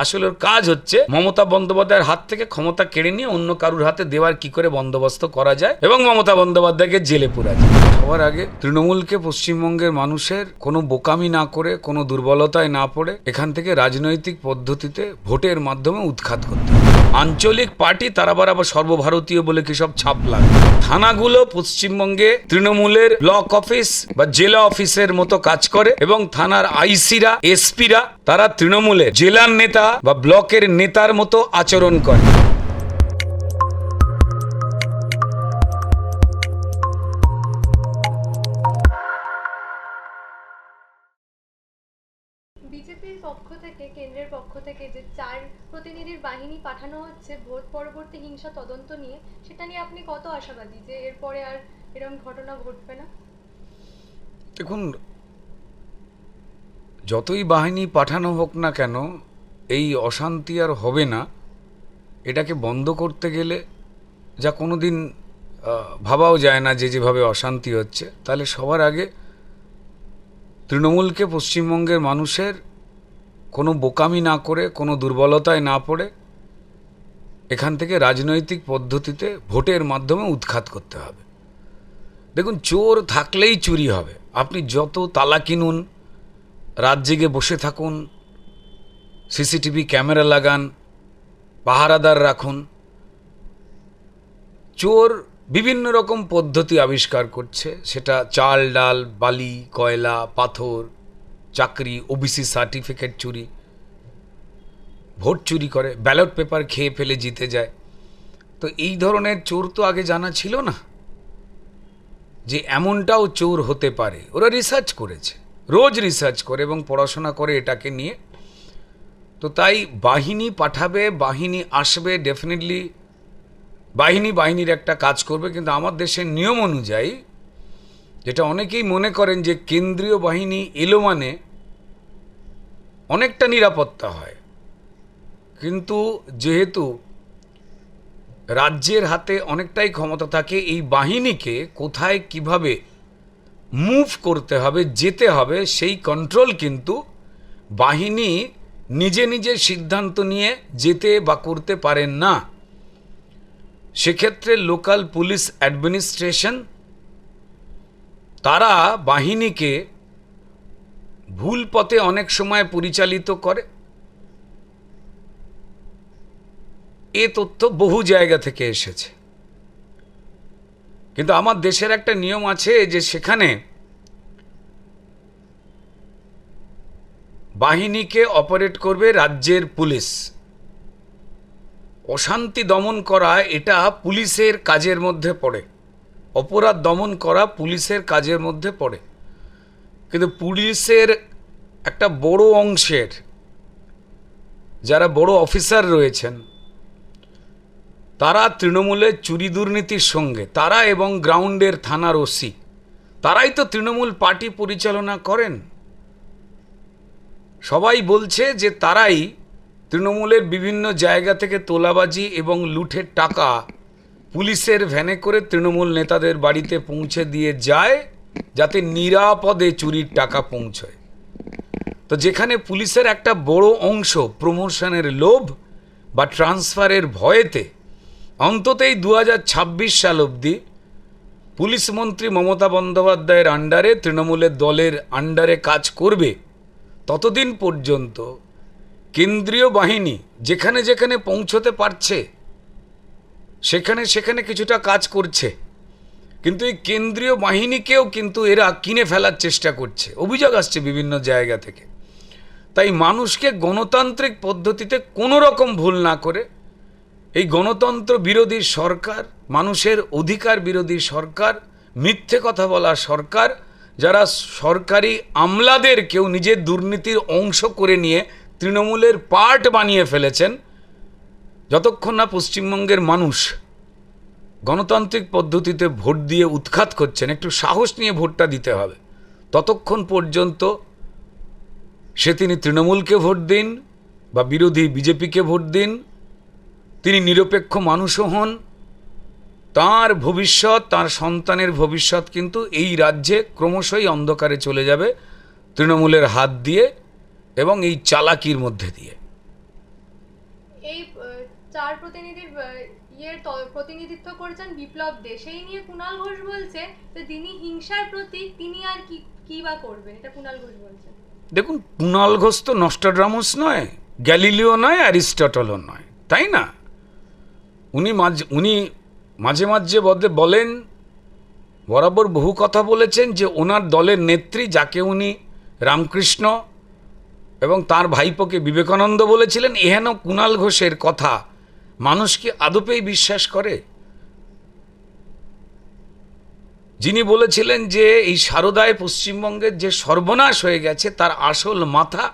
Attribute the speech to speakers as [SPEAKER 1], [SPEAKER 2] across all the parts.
[SPEAKER 1] আসলে ওর কাজ হচ্ছে মমতা বন্দ্যোপাধ্যায়ের হাত থেকে ক্ষমতা কেড়ে নিয়ে অন্য কারুর হাতে দেওয়ার কি করে বন্দোবস্ত করা যায় এবং মমতা বন্দ্যোপাধ্যায়কে জেলে পুরা যায়। সবার আগে তৃণমূলকে পশ্চিমবঙ্গের মানুষের কোনো বোকামি না করে, কোনো দুর্বলতায় না পড়ে এখান থেকে রাজনৈতিক পদ্ধতিতে ভোটের মাধ্যমে উৎখাত করতে হবে। আঞ্চলিক পার্টি তারা আবার সর্বভারতীয় বলে কি সব ছাপ লাগে। থানাগুলো পশ্চিমবঙ্গে তৃণমূলের ব্লক অফিস বা জেলা অফিসের মতো কাজ করে এবং থানার আইসিরা, এসপিরা তারা তৃণমূলের জেলার নেতা বা ব্লকের নেতার মতো আচরণ করে।
[SPEAKER 2] বিজেপির পক্ষ থেকে, কেন্দ্রের পক্ষ থেকে যে 4 প্রতিনিধির বাহিনী পাঠানো হচ্ছে ভোট পরবর্তী হিংসা তদন্ত নিয়ে, সেটা নিয়ে আপনি কত আশাবাদী যে এরপরে আর এরকম ঘটনা ঘটবে না?
[SPEAKER 1] দেখুন, যতই বাহিনী পাঠানো হোক না কেন এই অশান্তি আর হবে না। এটাকে বন্ধ করতে গেলে যা কোনো দিন ভাবাও যায় না যে যেভাবে অশান্তি হচ্ছে, তাহলে সবার আগে তৃণমূলকে পশ্চিমবঙ্গের মানুষের কোনো বোকামি না করে, কোনো দুর্বলতায় না পড়ে এখান থেকে রাজনৈতিক পদ্ধতিতে ভোটের মাধ্যমে উৎখাত করতে হবে। দেখুন, চোর থাকলেই চুরি হবে। আপনি যত তালা কিনুন, রাত জেগে বসে থাকুন, সিসিটিভি ক্যামেরা লাগান, পাহারাদার রাখুন, চোর বিভিন্ন রকম পদ্ধতি আবিষ্কার করছে। সেটা চাল ডাল, বালি, কয়লা, পাথর, চাকরি, ওবিসি সার্টিফিকেট চুরি, ভোট চুরি করে, ব্যালট পেপার খেয়ে ফেলে জিতে যায়। তো এই ধরনের চোর তো আগে জানা ছিল না যে এমনটাও চোর হতে পারে। ওরা রিসার্চ করেছে, রোজ রিসার্চ করে এবং পড়াশোনা করে এটাকে নিয়ে। তো তাই বাহিনী পাঠাবে, বাহিনী আসবে, ডেফিনেটলি বাহিনীর একটা কাজ করবে। কিন্তু আমার দেশের নিয়ম অনুযায়ী, যেটা অনেকেই মনে করেন যে কেন্দ্রীয় বাহিনী এলো মানে অনেকটা নিরাপত্তা হয়, কিন্তু যেহেতু রাজ্যের হাতে অনেকটাই ক্ষমতা থাকে, এই বাহিনীকে কোথায় কিভাবে মুভ করতে হবে, যেতে হবে, সেই কন্ট্রোল কিন্তু বাহিনী নিজে নিজে সিদ্ধান্ত নিয়ে যেতে বা করতে পারেন না। সেক্ষেত্রে লোকাল পুলিশ অ্যাডমিনিস্ট্রেশন তারা বাহিনীকে ভুল পথে অনেক সময় পরিচালিত করে। এ তথ্য বহু জায়গা থেকে এসেছে। কিন্তু আমার দেশের একটা নিয়ম আছে যে সেখানে বাহিনীকে অপারেট করবে রাজ্যের পুলিশ। অশান্তি দমন করা এটা পুলিশের কাজের মধ্যে পড়ে, অপরাধ দমন করা পুলিশের কাজের মধ্যে পড়ে। কিন্তু পুলিশের একটা বড় অংশের যারা বড় অফিসার রয়েছেন, তারা তৃণমূলের চুরি দুর্নীতির সঙ্গে, তারা এবং গ্রাউন্ডের থানার ওসি, তারাই তো তৃণমূল পার্টি পরিচালনা করেন। সবাই বলছে যে তারাই তৃণমূলের বিভিন্ন জায়গা থেকে তোলাবাজি এবং লুঠের টাকা পুলিশের ভ্যানে করে তৃণমূল নেতাদের বাড়িতে পৌঁছে দিয়ে যায়, যাতে নিরাপদে চুরির টাকা পৌঁছয়। তো যেখানে পুলিশের একটা বড় অংশ প্রমোশনের লোভ বা ট্রান্সফারের ভয়েতে অন্তত এই 2026 সাল অবধি পুলিশ মন্ত্রী মমতা বন্দ্যোপাধ্যায়ের আন্ডারে, তৃণমূলের দলের আন্ডারে কাজ করবে, ততদিন পর্যন্ত কেন্দ্রীয় বাহিনী যেখানে যেখানে পৌঁছতে পারছে সেখানে সেখানে কিছুটা কাজ করছে। কিন্তু এই কেন্দ্রীয় বাহিনীকেও কিন্তু এরা কিনে ফেলার চেষ্টা করছে, অভিযোগ আসছে বিভিন্ন জায়গা থেকে। তাই মানুষকে গণতান্ত্রিক পদ্ধতিতে কোনো রকম ভুল না করে, এই গণতন্ত্র বিরোধী সরকার, মানুষের অধিকার বিরোধী সরকার, মিথ্যে কথা বলা সরকার, যারা সরকারি আমলাদের কেউ নিজের দুর্নীতির অংশ করে নিয়ে তৃণমূলের পার্ট বানিয়ে ফেলেছেন, যতক্ষণ না পশ্চিমবঙ্গের মানুষ গণতান্ত্রিক পদ্ধতিতে ভোট দিয়ে উৎখাত করছেন, একটু সাহস নিয়ে ভোটটা দিতে হবে, ততক্ষণ পর্যন্ত তিনি তৃণমূলকে ভোট দিন বা বিরোধী বিজেপিকে ভোট দিন, তিনি নিরপেক্ষ মানুষও হন, তার ভবিষ্যৎ, তার সন্তানের ভবিষ্যৎ কিন্তু এই রাজ্যে ক্রমশই অন্ধকারে চলে যাবে তৃণমূলের হাত দিয়ে এবং এই চালাকির মধ্যে দিয়ে।
[SPEAKER 2] এই চার প্রতিনিধির প্রতিনিধিত্ব করছেন বিপ্লব দে, সেই নিয়ে কুণাল ঘোষ বলছে যে তিনি হিংসার প্রতীক, তিনি আর কি বা করবেন, এটা কুণাল ঘোষ বলছেন।
[SPEAKER 1] দেখুন, কুণাল ঘোষ তো নস্ট্রাডামুস নয়, গ্যালিলিও নয়, অ্যারিস্টটলও নয়, তাই না? উনি মাঝে মাঝে বলেন, বরাবর বহু কথা বলেছেন যে ওনার দলের নেত্রী, যাকে উনি রামকৃষ্ণ এবং তার ভাইপোকে বিবেকানন্দ বলেছিলেন, এহেন কুণাল ঘোষের কথা মানুষ কি আদপেই বিশ্বাস করে? যিনি বলেছিলেন যে এই সারদায় পশ্চিমবঙ্গের যে সর্বনাশ হয়ে গেছে তার আসল মাথা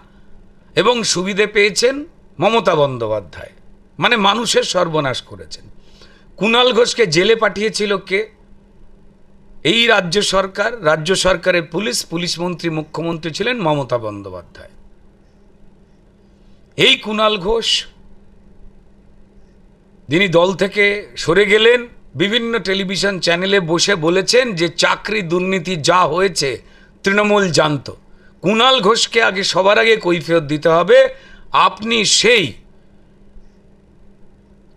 [SPEAKER 1] এবং সুবিধে পেয়েছেন মমতা বন্দ্যোপাধ্যায়, মানে মানুষের সর্বনাশ করেছেন। কুণাল ঘোষকে জেলে পাঠিয়েছিল কে? এই রাজ্য সরকার, রাজ্য সরকারের পুলিশ মন্ত্রী, মুখ্যমন্ত্রী ছিলেন মমতা বন্দ্যোপাধ্যায়। এই কুণাল ঘোষ যিনি দল থেকে সরে গেলেন, বিভিন্ন টেলিভিশন চ্যানেলে বসে বলেছেন যে চাকরি দুর্নীতি যা হয়েছে তৃণমূল জানত। কুণাল ঘোষকে আগে সবার আগে কৈফিয়ত দিতে হবে। আপনি সেই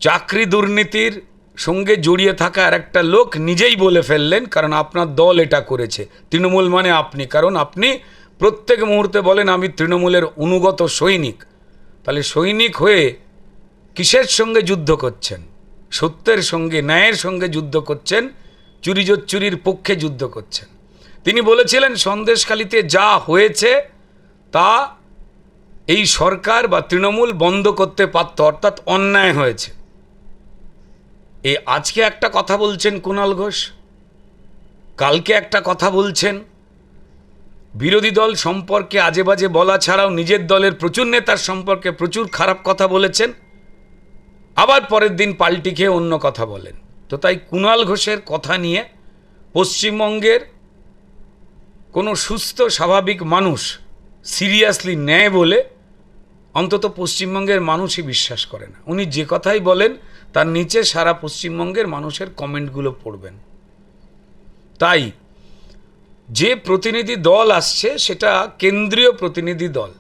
[SPEAKER 1] চাকরি দুর্নীতির সঙ্গে জড়িয়ে থাকা আর একটা লোক নিজেই বলে ফেললেন, কারণ আপনার দল এটা করেছে। তৃণমূল মানে আপনি, কারণ আপনি প্রত্যেক মুহূর্তে বলেন আমি তৃণমূলের অনুগত সৈনিক। তাহলে সৈনিক হয়ে কিসের সঙ্গে যুদ্ধ করছেন? সত্যের সঙ্গে, ন্যায়ের সঙ্গে যুদ্ধ করছেন, চুরির পক্ষে যুদ্ধ করছেন। তিনি বলেছিলেন সন্দেশখালিতে যা হয়েছে তা এই সরকার বা তৃণমূল বন্ধ করতে পারত, অর্থাৎ অন্যায় হয়েছে। এই আজকে একটা কথা বলছেন কুণাল ঘোষ, কালকে একটা কথা বলছেন। বিরোধী দল সম্পর্কে আজে বাজে বলা ছাড়াও নিজের দলের প্রচুর নেতার সম্পর্কে প্রচুর খারাপ কথা বলেছেন, আবার পরের দিন পাল্টি খেয়ে অন্য কথা বলেন। তো তাই কুণাল ঘোষের কথা নিয়ে পশ্চিমবঙ্গের কোনো সুস্থ স্বাভাবিক মানুষ সিরিয়াসলি নেয় বলে অন্তত পশ্চিমবঙ্গের মানুষই বিশ্বাস করে না। উনি যে কথাই বলেন তার নিচে সারা পশ্চিমবঙ্গের মানুষের কমেন্টগুলো পড়বেন। তাই যে প্রতিনিধি দল আসছে সেটা কেন্দ্রীয় প্রতিনিধি দল।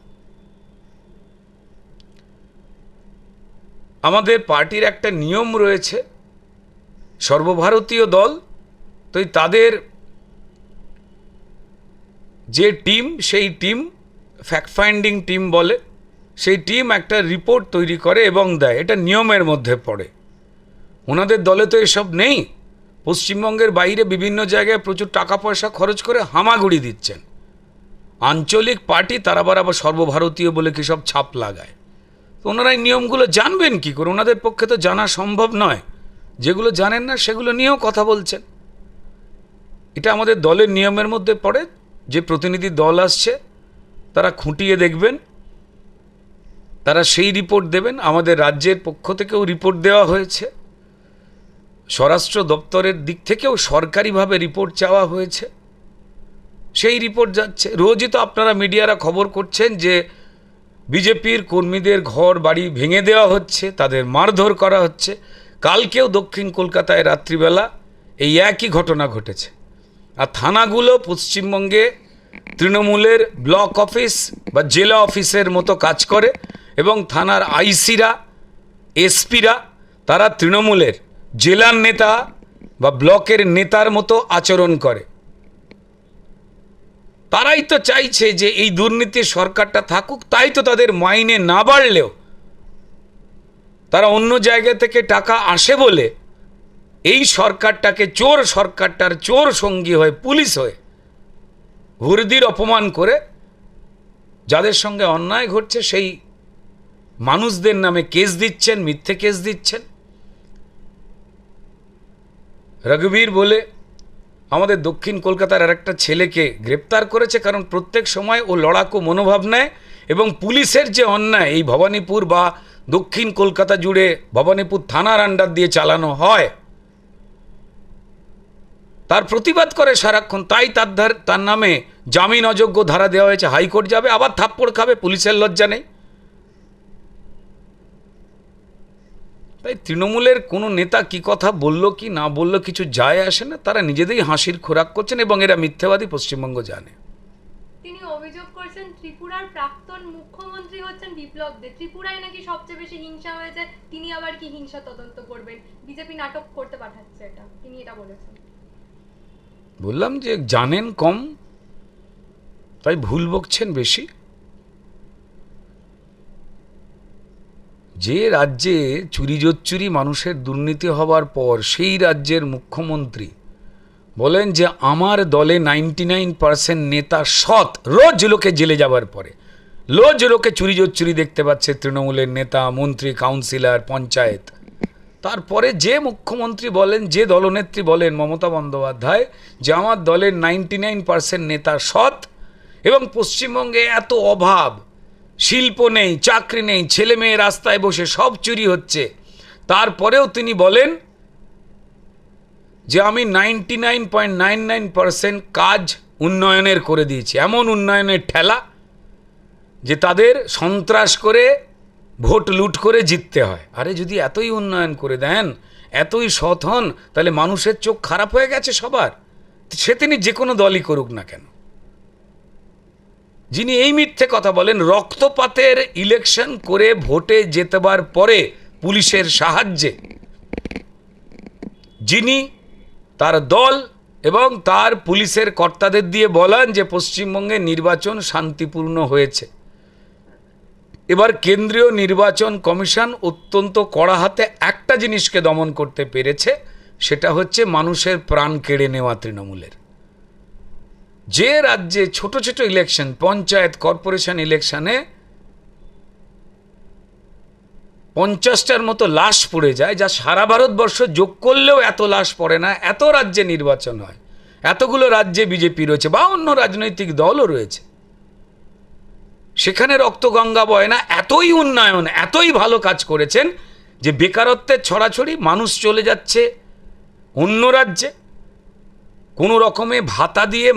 [SPEAKER 1] আমাদের পার্টির একটা নিয়ম রয়েছে, সর্বভারতীয় দল, তো তাদের যে টিম, সেই টিম ফ্যাক্ট ফাইন্ডিং টিম বলে, সেই টিম একটা রিপোর্ট তৈরি করে এবং দেয়। এটা নিয়মের মধ্যে পড়ে। ওনাদের দলে তো এসব নেই। পশ্চিমবঙ্গের বাইরে বিভিন্ন জায়গায় প্রচুর টাকা পয়সা খরচ করে হামাগুড়ি দিচ্ছেন। আঞ্চলিক পার্টি, তারা আবার সর্বভারতীয় বলে কি সব ছাপ লাগায়। তো ওনারা এই নিয়মগুলো জানবেন কি করে? ওনাদের পক্ষে তো জানা সম্ভব নয়। যেগুলো জানেন না সেগুলো নিয়েও কথা বলছেন। এটা আমাদের দলের নিয়মের মধ্যে পড়ে। যে প্রতিনিধি দল আসছে তারা খুঁটিয়ে দেখবেন, তারা সেই রিপোর্ট দেবেন। আমাদের রাজ্যের পক্ষ থেকেও রিপোর্ট দেওয়া হয়েছে, স্বরাষ্ট্র দপ্তরের দিক থেকেও সরকারিভাবে রিপোর্ট চাওয়া হয়েছে, সেই রিপোর্ট যাচ্ছে। রোজই তো আপনারা মিডিয়ারা খবর করছেন যে বিজেপির কর্মীদের ঘর বাড়ি ভেঙে দেওয়া হচ্ছে, তাদের মারধর করা হচ্ছে। কালকেও দক্ষিণ কলকাতায় রাত্রিবেলা এই একই ঘটনা ঘটেছে। আর থানাগুলো পশ্চিমবঙ্গে তৃণমূলের ব্লক অফিস বা জেলা অফিসের মতো কাজ করে এবং থানার আইসিরা, এসপিরা তারা তৃণমূলের জেলার নেতা বা ব্লকের নেতার মতো আচরণ করে। তারাই তো চাইছে যে এই দুর্নীতির সরকারটা থাকুক, তাই তো তাদের মাইনে না বাড়লেও তারা অন্য জায়গা থেকে টাকা আসে বলে এই সরকারটাকে, চোর সরকারটার চোর সঙ্গী হয়ে, পুলিশ হয়ে হুরদির অপমান করে যাদের সঙ্গে অন্যায় ঘটছে সেই মানুষদের নামে কেস দিচ্ছেন, মিথ্যে কেস দিচ্ছেন। রঘুবীর বলে আমাদের দক্ষিণ কলকাতার আর একটা ছেলেকে গ্রেপ্তার করেছে, কারণ প্রত্যেক সময় ও লড়াকু মনোভাব নেয় এবং পুলিশের যে অন্যায় এই ভবানীপুর বা দক্ষিণ কলকাতা জুড়ে ভবানীপুর থানার আন্ডার দিয়ে চালানো হয় তার প্রতিবাদ করে সারাক্ষণ। তাই তার নামে জামিন অযোগ্য ধারা দেওয়া হয়েছে, হাইকোর্ট যাবে, আবার থাপ্পড় খাবে, পুলিশের লজ্জা নেই। তাই তৃণমূলের কোনো নেতা কি কথা বললো কি না বললো কিছু যায় আসে না, তারা নিজেদেরই হাসির খোরাক করছেন এবং এরা মিথ্যাবাদী পশ্চিমবঙ্গ জানে।
[SPEAKER 2] তিনি অভিযোগ করছেন বলছেন ত্রিপুরার প্রাক্তন মুখ্যমন্ত্রী হচ্ছেন বিপ্লব দেব, ত্রিপুরায় নাকি সবচেয়ে বেশি হিংসা হয়েছে, তিনি আবার কি হিংসা তদন্ত করবেন, বিজেপি নাটক করতে পাঠাচ্ছে, এটা তিনি এটা বলেছেন।
[SPEAKER 1] বললাম যে জানেন কম, তাই ভুল বকছেন বেশি। যে রাজ্যে চুরি জোচ্চুরি মানুষের দুর্নীতি হবার পর সেই রাজ্যের মুখ্যমন্ত্রী বলেন যে আমার দলে 99% নেতা সৎ, রোজ লোকে জেলে যাবার পরে রোজ লোকে চুরি জোচ্চুরি দেখতে পাচ্ছে, তৃণমূলের নেতা, মন্ত্রী, কাউন্সিলর, পঞ্চায়েত। তারপরে যে মুখ্যমন্ত্রী বলেন, যে দলনেত্রী বলেন, মমতা বন্দ্যোপাধ্যায়, যে আমার দলের 99% নেতা সৎ এবং পশ্চিমবঙ্গে এত অভাব, শিল্প নেই, চাকরি নেই, ছেলে মেয়ে রাস্তায় বসে সব চুরি হচ্ছে, তারপরেও তিনি বলেন যে আমি 99.99% কাজ উন্নয়নের করে দিয়েছি। এমন উন্নয়নের ঠেলা যে তাদের সন্ত্রাস করে ভোট লুট করে জিততে হয়। আরে যদি এতই উন্নয়ন করে দেন, এতই সৎ হন, তাহলে মানুষের চোখ খারাপ হয়ে গেছে সবার, সে তিনি যে কোনো দলই করুক না কেন। যিনি এই মিথ্যে কথা বলেন, রক্তপাতের ইলেকশন করে ভোটে জেতবার পরে পুলিশের সাহায্যে, যিনি তার দল এবং তার পুলিশের কর্তাদের দিয়ে বলেন যে পশ্চিমবঙ্গে নির্বাচন শান্তিপূর্ণ হয়েছে। এবার কেন্দ্রীয় নির্বাচন কমিশন অত্যন্ত কড়া হাতে একটা জিনিসকে দমন করতে পেরেছে, সেটা হচ্ছে মানুষের প্রাণ কেড়ে নেওয়া তৃণমূলের। যে রাজ্যে ছোট ছোট ইলেকশন, পঞ্চায়েত, কর্পোরেশন ইলেকশনে 50টার মতো লাশ পড়ে যায়, যা সারা ভারতবর্ষ যোগ করলেও এত লাশ পড়ে না, এত রাজ্যে নির্বাচন হয়, এতগুলো রাজ্যে বিজেপি রয়েছে বা অন্য রাজনৈতিক দলও রয়েছে, সেখানে রক্তগঙ্গা বয় না। এতই উন্নয়ন, এতই ভালো কাজ করেছেন যে বেকারত্বের ছড়াছড়ি, মানুষ চলে যাচ্ছে অন্য রাজ্যে, কোনো রকমে ভাতা দিয়ে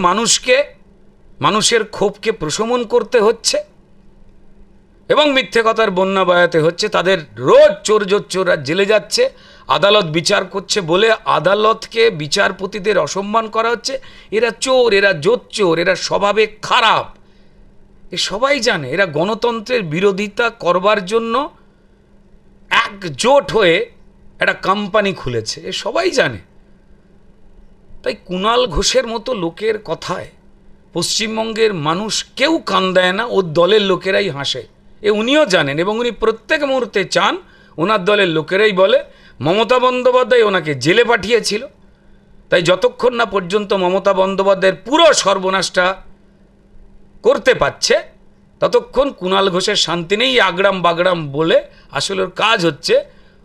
[SPEAKER 1] মানুষের ক্ষোভকে প্রশমন করতে হচ্ছে এবং মিথ্যে কথার বন্যা বয়াতে হচ্ছে। তাদের রোজ চোররা জেলে যাচ্ছে, আদালত বিচার করছে বলে আদালতকে, বিচারপতিদের অসম্মান করা হচ্ছে। এরা চোর, এরা জোচ্চোর, এরা স্বভাবে খারাপ, এ সবাই জানে। এরা গণতন্ত্রের বিরোধিতা করবার জন্য একজোট হয়ে একটা কোম্পানি খুলেছে, এ সবাই জানে। তাই কুণাল ঘোষের মতো লোকের কথায় পশ্চিমবঙ্গের মানুষ কেউ কান দেয় না, ওর দলের লোকেরাই হাসে, এ উনিও জানেন এবং উনি প্রত্যেক মুহূর্তে চান ওনার দলের লোকেরাই বলে মমতা বন্দ্যোপাধ্যায় ওনাকে জেলে পাঠিয়েছিল। তাই যতক্ষণ না পর্যন্ত মমতা বন্দ্যোপাধ্যায়ের পুরো সর্বনাশটা করতে পারছে, ততক্ষণ কুণাল ঘোষের শান্তি নেই। আগড়াম বাগড়াম বলে আসলে ওর কাজ হচ্ছে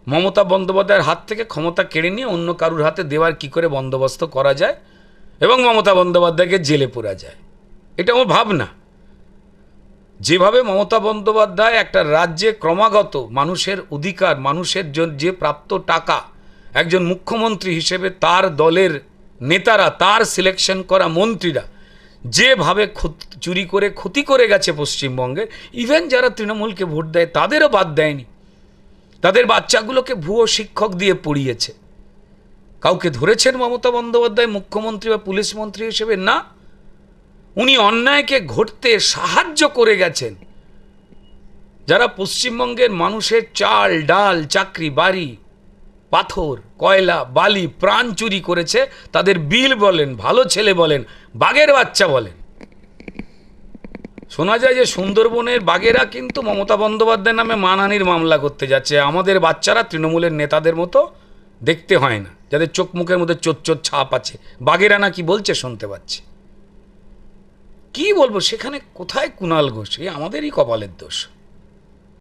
[SPEAKER 1] মমতা বন্দ্যোপাধ্যায়ের হাত থেকে ক্ষমতা কেড়ে নিয়ে অন্য কারুর হাতে দেওয়ার কি করে বন্দোবস্ত করা যায় এবং মমতা বন্দ্যোপাধ্যায়কে জেলে পোরা যায়, এটা আমার ভাবনা। যেভাবে মমতা বন্দ্যোপাধ্যায় একটা রাজ্যে ক্রমাগত মানুষের অধিকার, মানুষের যে প্রাপ্ত টাকা, একজন মুখ্যমন্ত্রী হিসেবে তার দলের নেতারা, তার সিলেকশন করা মন্ত্রীরা যেভাবে চুরি করে ক্ষতি করে গেছে পশ্চিমবঙ্গে, ইভেন যারা তৃণমূলকে ভোট দেয় তাদেরও বাদ দেয়নি, তাদের বাচ্চাগুলোকে ভুয়ো শিক্ষক দিয়ে পড়িয়েছে। কাউকে ধরেছেন মমতা বন্দ্যোপাধ্যায় মুখ্যমন্ত্রী বা পুলিশ মন্ত্রী হিসেবে? না, উনি অন্যায়কে ঘটতে সাহায্য করে গেছেন। যারা পশ্চিমবঙ্গের মানুষের চাল ডাল, চাকরি বাড়ি, পাথর, কয়লা, বালি, প্রাণ চুরি করেছে, তাদের বিল বলেন, ভালো ছেলে বলেন, বাঘের বাচ্চা বলেন। শোনা যায় যে সুন্দরবনের বাঘেরা কিন্তু মমতা বন্দ্যোপাধ্যায়ের নামে মানহানির মামলা করতে যাচ্ছে। আমাদের বাচ্চারা তৃণমূলের নেতাদের মতো দেখতে হয় না, যাদের চোখ মুখের মধ্যে চোর ছাপ আছে, বাঘেরা না কি বলছে শুনতে পাচ্ছি। কি বলবো, সেখানে কোথায় কুণাল ঘোষ? আমাদেরই কপালের দোষ।